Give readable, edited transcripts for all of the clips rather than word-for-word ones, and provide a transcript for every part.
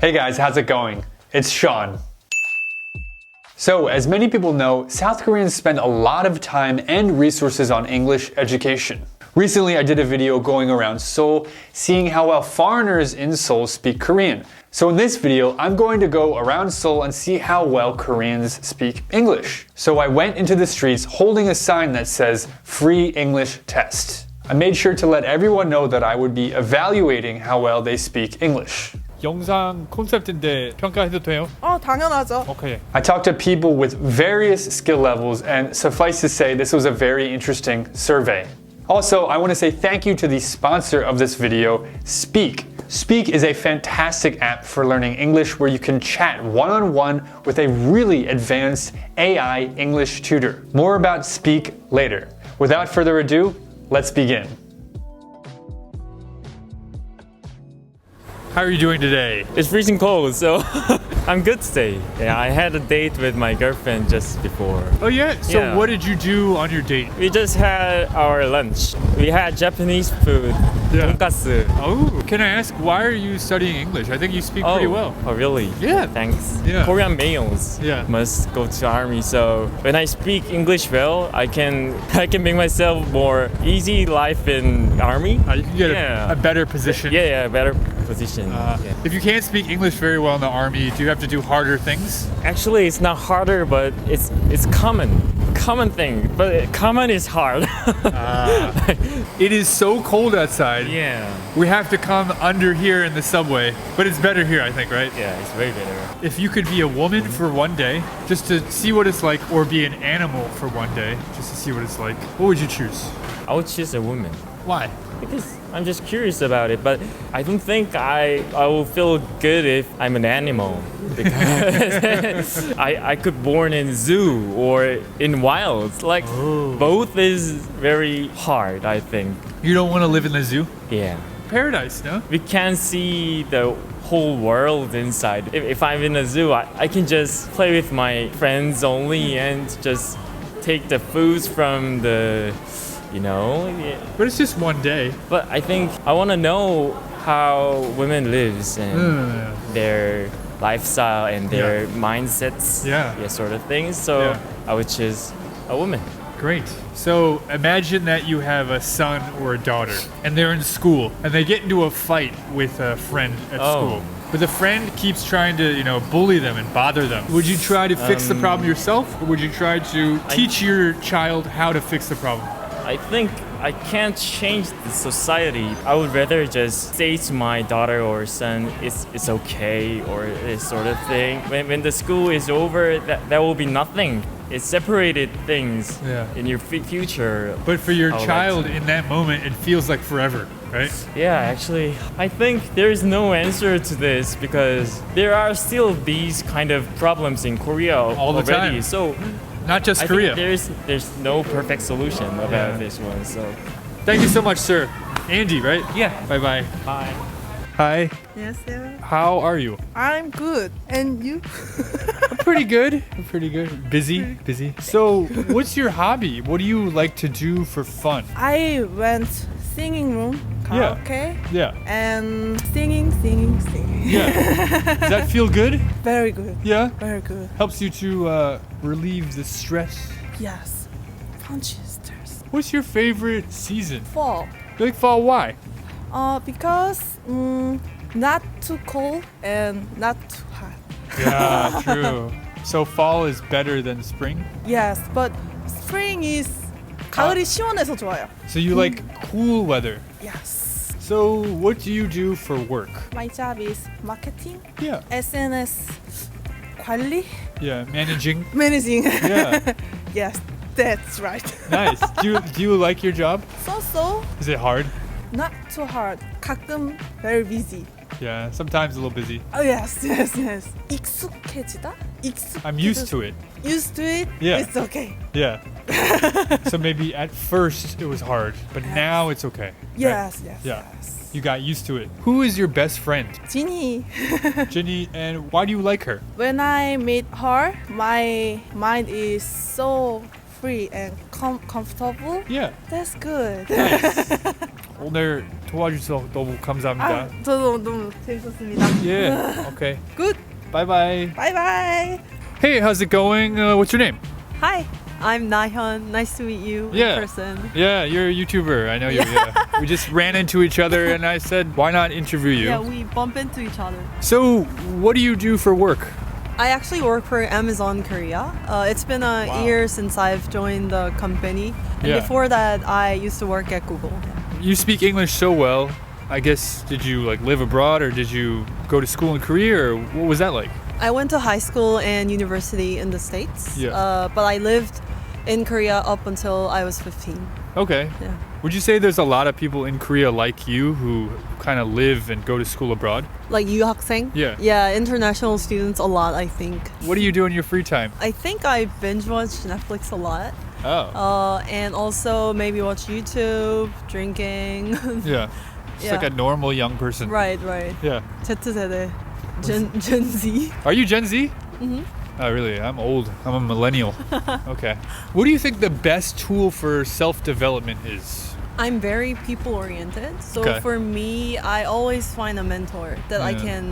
Hey guys, how's it going? It's Sean. So, as many people know, South Koreans spend a lot of time and resources on English education. Recently, I did a video going around Seoul, seeing how well foreigners in Seoul speak Korean. So in this video, I'm going to go around Seoul and see how well Koreans speak English. So I went into the streets holding a sign that says, Free English Test. I made sure to let everyone know that I would be evaluating how well they speak English. 영상 콘셉트인데 평가해도 돼요? 당연하죠. Okay. I talked to people with various skill levels, and suffice to say, this was a very interesting survey. Also, I want to say thank you to the sponsor of this video, Speak. Speak is a fantastic app for learning English where you can chat one-on-one with a really advanced AI English tutor. More about Speak later. Without further ado, let's begin. How are you doing today? It's freezing cold, so I'm good today. Yeah, I had a date with my girlfriend just before. Oh yeah? So Yeah. what did you do on your date? We just had our lunch. We had Japanese food, Yeah. tonkatsu. Oh, can I ask, why are you studying English? I think you speak pretty well. Oh, really? Yeah. Thanks. Yeah. Korean males Yeah. must go to army. So when I speak English well, I can make myself more easy life in army. You can get Yeah. a better position. Yeah, better position. Yeah. If you can't speak English very well in the army, do you have to do harder things? Actually, it's not harder, but it's common thing. But common is hard. It is so cold outside. Yeah. We have to come under here in the subway, but it's better here, I think, right? Yeah, it's way better. If you could be a woman for one day, just to see what it's like, or be an animal for one day, just to see what it's like, what would you choose? I would choose a woman Why? because I'm just curious about it. But I don't think I will feel good if I'm an animal because I could born in zoo or in wilds. Like both is very hard. I think. You don't want to live in the zoo? Yeah. Paradise, no? We can't see the whole world inside. If I'm in a zoo, I can just play with my friends only and just take the foods from the, yeah. But it's just one day. But I think I want to know how women lives and their lifestyle and their mindsets, Yeah. sort of things. So Yeah. I would choose a woman. Great. So imagine that you have a son or a daughter, and they're in school, and they get into a fight with a friend at school. But the friend keeps trying to, bully them and bother them. Would you try to fix the problem yourself, or would you try to teach your child how to fix the problem? I think I can't change the society. I would rather just say to my daughter or son, it's okay, or this sort of thing. When the school is over, that will be nothing. It separated things Yeah. in your future. But for your I would child like to. in that moment, it feels like forever, right? Yeah, actually, I think there is no answer to this because there are still these kind of problems in Korea All the already. time. So Not just I Korea. think there's no perfect solution about this one. So Thank you so much, sir. Andy, right? yeah, Bye-bye. bye. Hi. Yes, sir. How are you? I'm good. And you? Pretty good. Pretty good. Busy. So, what's your hobby? What do you like to do for fun? I went singing room, Yeah. karaoke, Yeah. and singing. Yeah. Does that feel good? Very good. Yeah. Very good. Helps you to relieve the stress. Yes. Punchesters. What's your favorite season? Fall. You like fall? Why? Because not too cold and not too hot. Yeah, true. So fall is better than spring? Yes, but spring is 가을이 시원해서 좋아요. So you like cool weather. Yes. So what do you do for work? My job is marketing, Yeah. SNS 관리, Yeah, managing. managing. Yeah. Yes, that's right. Nice. Do you like your job? So Is it hard? not too hard. 가끔 very busy. Yeah, sometimes a little busy. Oh yes. 익숙해지다? I'm used to it. Used to it? Yeah. It's okay. Yeah. So maybe at first it was hard, but now it's okay. right? Yes. Yeah. You got used to it. Who is your best friend? Ginny. Jenny, and why do you like her? When I meet her, my mind is so free and comfortable. Yeah. That's good. Nice. 오늘 도와주셔서 너무 감사합니다. 저도 너무 재밌었습니다. Yeah. Okay. Good. Bye bye. Bye bye. Hey, how's it going? What's your name? Hi, I'm Nahyun. Nice to meet you Yeah. in person. Yeah, you're a YouTuber. I know you. Yeah. We just ran into each other, and I said, "Why not interview you?" Yeah, we bump into each other. So, what do you do for work? I actually work for Amazon Korea. It's been a year since I've joined the company. And Yeah. before that, I used to work at Google. You speak English so well. I guess did you like live abroad, or did you go to school in Korea, or what was that like? I went to high school and university in the States. Yeah. But I lived in Korea up until I was 15. Okay. Yeah. Would you say there's a lot of people in Korea like you who kind of live and go to school abroad? Like 유학생? Yeah. Yeah, international students a lot, I think. What do you do in your free time? I think I binge watch Netflix a lot. Oh. And also maybe watch YouTube, drinking. Yeah. Just like Yeah. a normal young person. Right. Yeah. Z세대, Gen Z. Are you Gen Z? Mm-hmm. Oh, really? I'm old. I'm a millennial. Okay. What do you think the best tool for self-development is? I'm very people oriented. So Okay. for me, I always find a mentor that I Yeah. can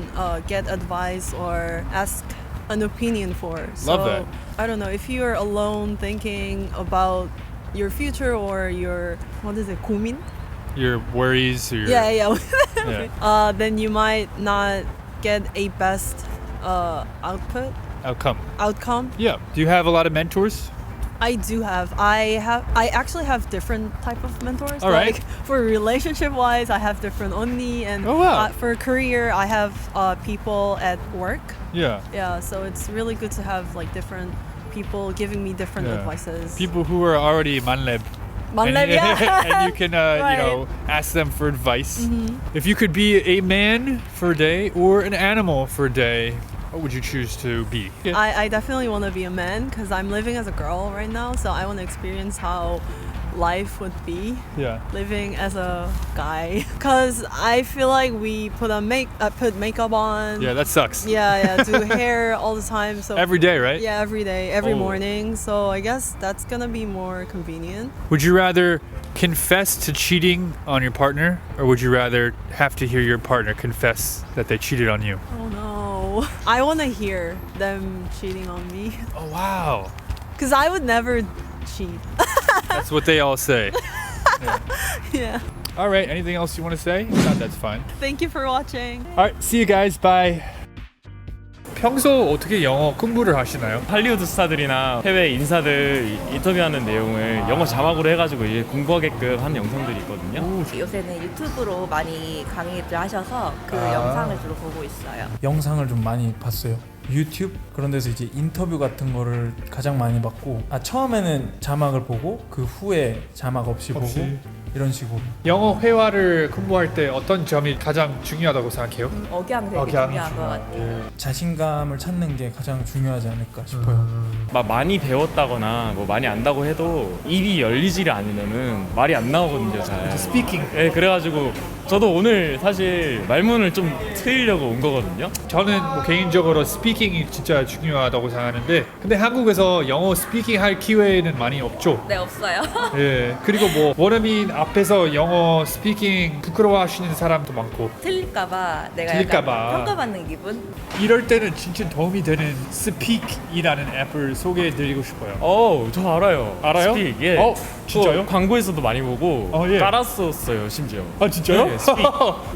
get advice or ask an opinion for. So, Love that. I don't know, if you're alone thinking about your future or your, what is it, 고민? Your worries or your... Yeah. Yeah. Then you might not get a best outcome. Yeah. Do you have a lot of mentors? I do have. I actually have different type of mentors. All right. Like for relationship wise, I have different 언니, and Oh, wow. for career, I have people at work. Yeah. Yeah, so it's really good to have like different people giving me different Yeah. advices. People who are already manleb. 만렙, yeah. And you can, Right. ask them for advice. If you could be a man for a day or an animal for a day, what would you choose to be? I definitely want to be a man because I'm living as a girl right now, so I want to experience how life would be Yeah. living as a guy. Because I feel like we put makeup on. Yeah, that sucks. Yeah, do hair all the time. So Every day, right? yeah, every day, every Oh. morning. So I guess that's gonna be more convenient. Would you rather confess to cheating on your partner, or would you rather have to hear your partner confess that they cheated on you? Oh no, I want to hear them cheating on me Oh, wow. because I would never cheat. That's what they all say. Yeah. All right, anything else you want to say? If not, that's fine. Thank you for watching. All right, see you guys. Bye. 평소 어떻게 영어 공부를 하시나요? 할리우드 스타들이나 해외 인사들 인터뷰하는 내용을 영어 자막으로 해가지고 이제 공부하게끔 하는 영상들이 있거든요. 요새는 유튜브로 많이 강의를 하셔서 그 영상을 주로 보고 있어요. 영상을 좀 많이 봤어요. 유튜브 그런 데서 이제 인터뷰 같은 거를 가장 많이 봤고 처음에는 자막을 보고 그 후에 자막 없이 보고 이런 식으로. 영어 회화를 공부할 때 어떤 점이 가장 중요하다고 생각해요? 억양 되게 억양 중요한 것 같아요. 자신감을 찾는 게 가장 중요하지 않을까 싶어요. 막 많이 배웠다거나 뭐 많이 안다고 해도 입이 열리지를 않으면은 말이 안 나오거든요, 잘. 스피킹. 네, 그래가지고 저도 오늘 사실 말문을 좀 트이려고 온 거거든요. 저는 뭐 개인적으로 스피킹이 진짜 중요하다고 생각하는데 근데 한국에서 영어 스피킹 할 기회는 많이 없죠. 네, 없어요. 예. 그리고 뭐 원어민 앞에서 영어 스피킹 부끄러워하시는 사람도 많고 틀릴까봐 내가 틀릴까봐. 약간 평가받는 기분? 이럴 때는 진짜 도움이 되는 스픽이라는 앱을 소개해드리고 싶어요. 저 알아요. 알아요? 스픽, 예. 진짜요? 그거 광고에서도 많이 보고 예. 깔았었어요, 심지어. 아 진짜요? 네, 스픽.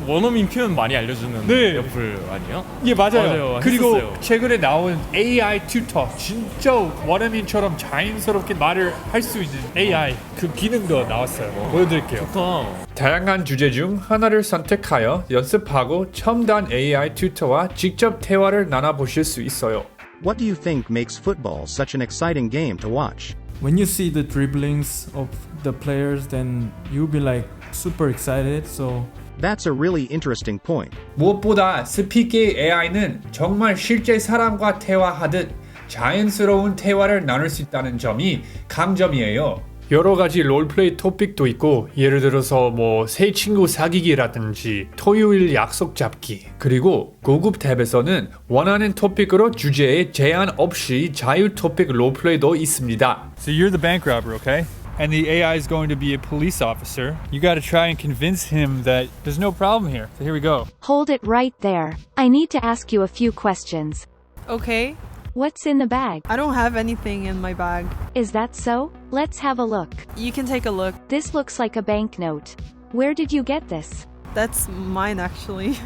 원어민 표현 많이 알려주는 네. 어플 아니에요? 예 맞아요. 그리고 했었어요. 최근에 나온 AI 튜터 진짜 원어민처럼 자연스럽게 말을 할 수 있는 AI 그 기능도 나왔어요. 보여드릴게요. 좋다. 다양한 주제 중 하나를 선택하여 연습하고 첨단 AI 튜터와 직접 대화를 나눠보실 수 있어요. What do you think makes football such an exciting game to watch? When you see the dribblings of the players, then you'll be like super excited. So That's a really interesting point. 무엇보다 스피키 AI는 정말 실제 사람과 대화하듯 자연스러운 대화를 나눌 수 있다는 점이 강점이에요. 여러 가지 롤플레이 토픽도 있고 예를 들어서 뭐 새 친구 사귀기라든지 토요일 약속 잡기 그리고 고급 탭에서는 원하는 토픽으로 주제에 제한 없이 자유 토픽 롤플레이도 있습니다. So you're the bank robber, okay? and the AI is going to be a police officer. You got to try and convince him that there's no problem here. So here we go. Hold it right there. I need to ask you a few questions. Okay. What's in the bag? I don't have anything in my bag. Is that so? Let's have a look. You can take a look. This looks like a banknote. Where did you get this? That's mine actually.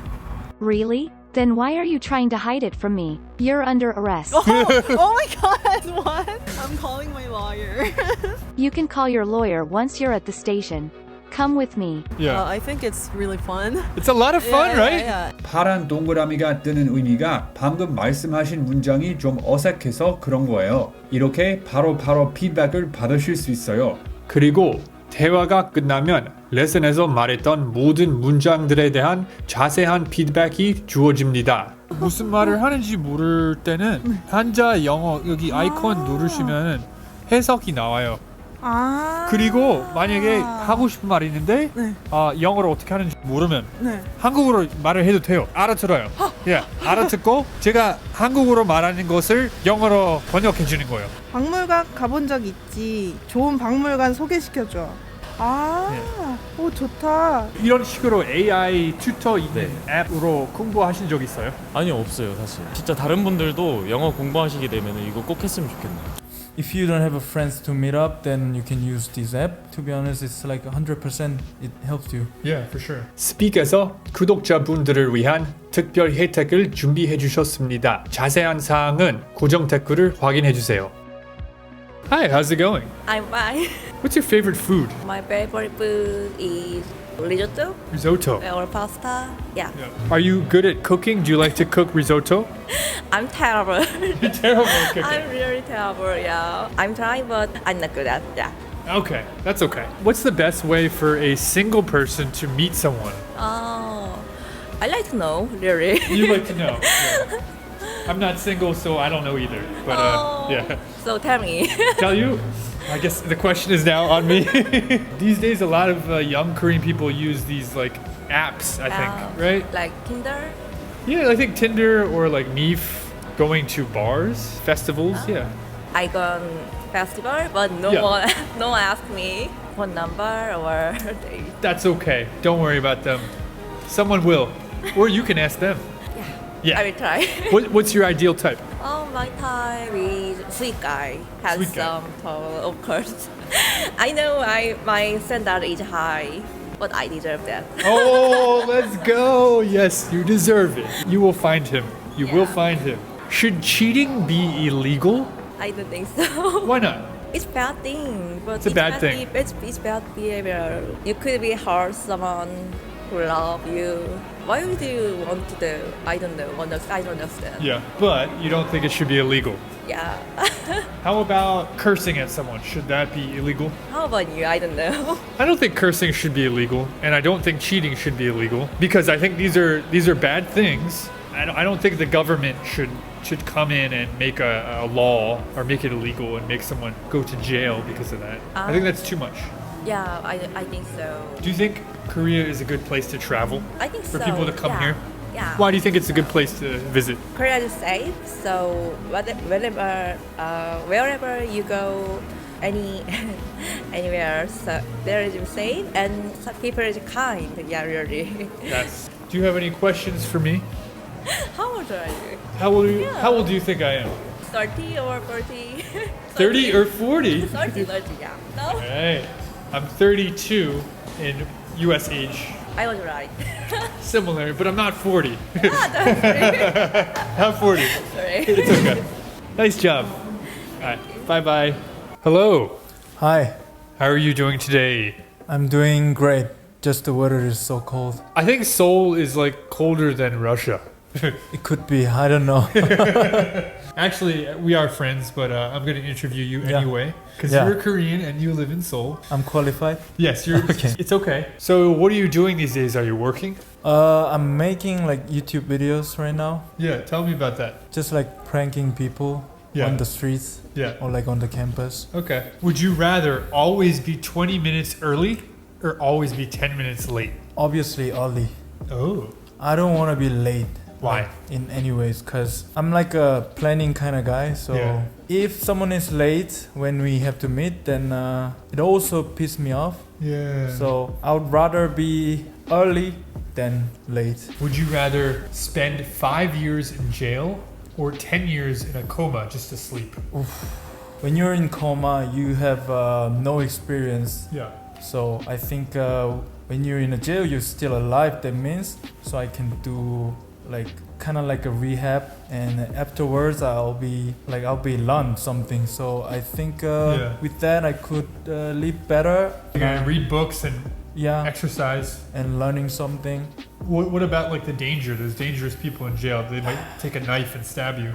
Really? Then why are you trying to hide it from me? You're under arrest. Oh my god, what? I'm calling my lawyer. You can call your lawyer once you're at the station. Come with me. Yeah. I think it's really fun. It's a lot of fun, right? Yeah. 파란 동그라미가 뜨는 의미가 방금 말씀하신 문장이 좀 어색해서 그런 거예요. 이렇게 바로 피드백을 받으실 수 있어요. 그리고 대화가 끝나면 레슨에서 말했던 모든 문장들에 대한 자세한 피드백이 주어집니다. 무슨 말을 하는지 모를 때는 한자 영어 여기 아이콘 누르시면 해석이 나와요. 그리고 만약에 하고 싶은 말이 있는데 영어로 어떻게 하는지 모르면 한국어로 말을 해도 돼요. 알아들어요. 예, 알아듣고 제가 한국어로 말하는 것을 영어로 번역해 주는 거예요. 박물관 가본 적 있지. 좋은 박물관 소개시켜줘. 오 좋다. 이런 식으로 AI 튜터 있는 앱으로 공부하신 적 있어요? 아니요, 없어요, 사실. 진짜 다른 분들도 영어 공부하시게 되면 이거 꼭 했으면 좋겠네요. If you don't have a friends to meet up, then you can use this app. To be honest, it's like 100% it helps you. Yeah, for sure. 스픽에서 구독자분들을 위한 특별 혜택을 준비해 주셨습니다. 자세한 사항은 고정 댓글을 확인해 주세요. Hi, how's it going? I'm fine. What's your favorite food? My favorite food is risotto Risotto. or pasta. Yeah. Are you good at cooking? Do you like to cook risotto? I'm terrible. You're terrible at cooking. I'm really terrible. Yeah. I'm trying, but I'm not good at. Yeah. Okay, that's okay. What's the best way for a single person to meet someone? Oh, I like to know. Really. You like to know. Yeah. I'm not single, so I don't know either. But yeah. So tell me. Tell you? I guess the question is now on me. These days, a lot of young Korean people use these like apps, I think, right? Like Tinder. Yeah, I think Tinder or like Meef, going to bars, festivals, yeah. I gone festival, but no Yeah. one asked me phone number or date. That's okay. Don't worry about them. Someone will. Or you can ask them. Yeah. I will try. What's your ideal type? Oh, my type is sweet guy, Sweet guy. handsome, tall, of course. I know my standard is high, but I deserve that. Oh, let's go. Yes, you deserve it. You will find him. You will find him. Should cheating be illegal? I don't think so. Why not? It's bad thing, but It's a bad thing. It's bad behavior. You could be hurt someone who love you. Why would you want to do? I don't know. I don't understand. Yeah, but you don't think it should be illegal. Yeah. How about cursing at someone? Should that be illegal? How about you? I don't know. I don't think cursing should be illegal, and I don't think cheating should be illegal because I think these are bad things. I don't think the government should come in and make a law or make it illegal and make someone go to jail because of that. I think that's too much. Yeah, I think so. Do you think Korea is a good place to travel I think for so. people to come yeah. here? Yeah. Why do you think it's a good place to visit? Korea is safe, so wherever you go, anywhere, so there is safe and some people is kind. Yeah, really. Yes. Do you have any questions for me? How old are you? How old do you think I am? 30 or 40? 30 or 40? 30, yeah. No? Hey, I'm 32 in US age. I was right. Similar, but I'm not 40. That's great. I'm 40. Sorry. It's okay. Nice job. All right. Bye-bye. Hello. Hi, How are you doing today? I'm doing great. Just the weather is so cold. I think Seoul is like colder than Russia. It could be, I don't know. Actually, we are friends, but I'm going to interview you Yeah. anyway because Yeah. you're Korean and you live in Seoul. I'm qualified. Yes, you're. Okay. It's okay. So, what are you doing these days? Are you working? I'm making like YouTube videos right now. Yeah, tell me about that. Just like pranking people Yeah. on the streets Yeah. or like on the campus. Okay. Would you rather always be 20 minutes early or always be 10 minutes late? Obviously early. Oh. I don't want to be late. Why? In any ways, because I'm like a planning kind of guy. So Yeah. if someone is late when we have to meet, then it also pisses me off. Yeah. So I would rather be early than late. Would you rather spend 5 years in jail or 10 years in a coma just to sleep? When you're in coma, you have no experience. Yeah. So I think when you're in a jail, you're still alive. That means so I can do like kind of like a rehab, and afterwards I'll be learn something. So I think with that I could live better. You gotta read books and Yeah, exercise. and learning something. What about like the danger? There's dangerous people in jail. They might take a knife and stab you.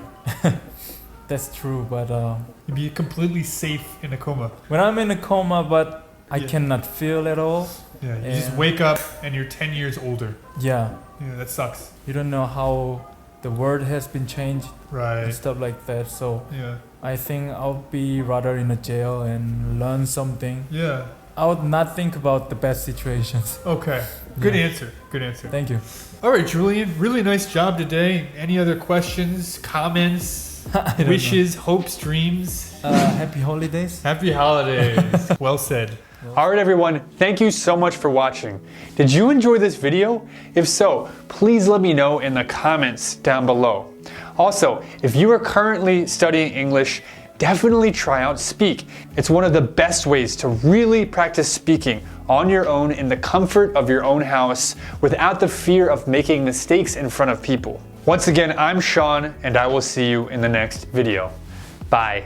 That's true, but You'd be completely safe in a coma. when I'm in a coma, but I Yeah. cannot feel at all. Yeah, you just Yeah. wake up and you're 10 years older. Yeah, Yeah, that sucks. you don't know how the world has been changed and Right. stuff like that. So Yeah. I think I'll be rather in a jail and learn something. Yeah. I would not think about the bad situations. Okay. Good Yeah. answer. Good answer. Thank you. All right, Julian. Really nice job today. Any other questions, comments, I don't wishes, hopes, dreams? know. Happy holidays. Happy holidays. Well said. Alright everyone, thank you so much for watching. Did you enjoy this video? If so, please let me know in the comments down below. Also, if you are currently studying English, definitely try out Speak. It's one of the best ways to really practice speaking on your own in the comfort of your own house without the fear of making mistakes in front of people. Once again, I'm Sean, and I will see you in the next video. Bye.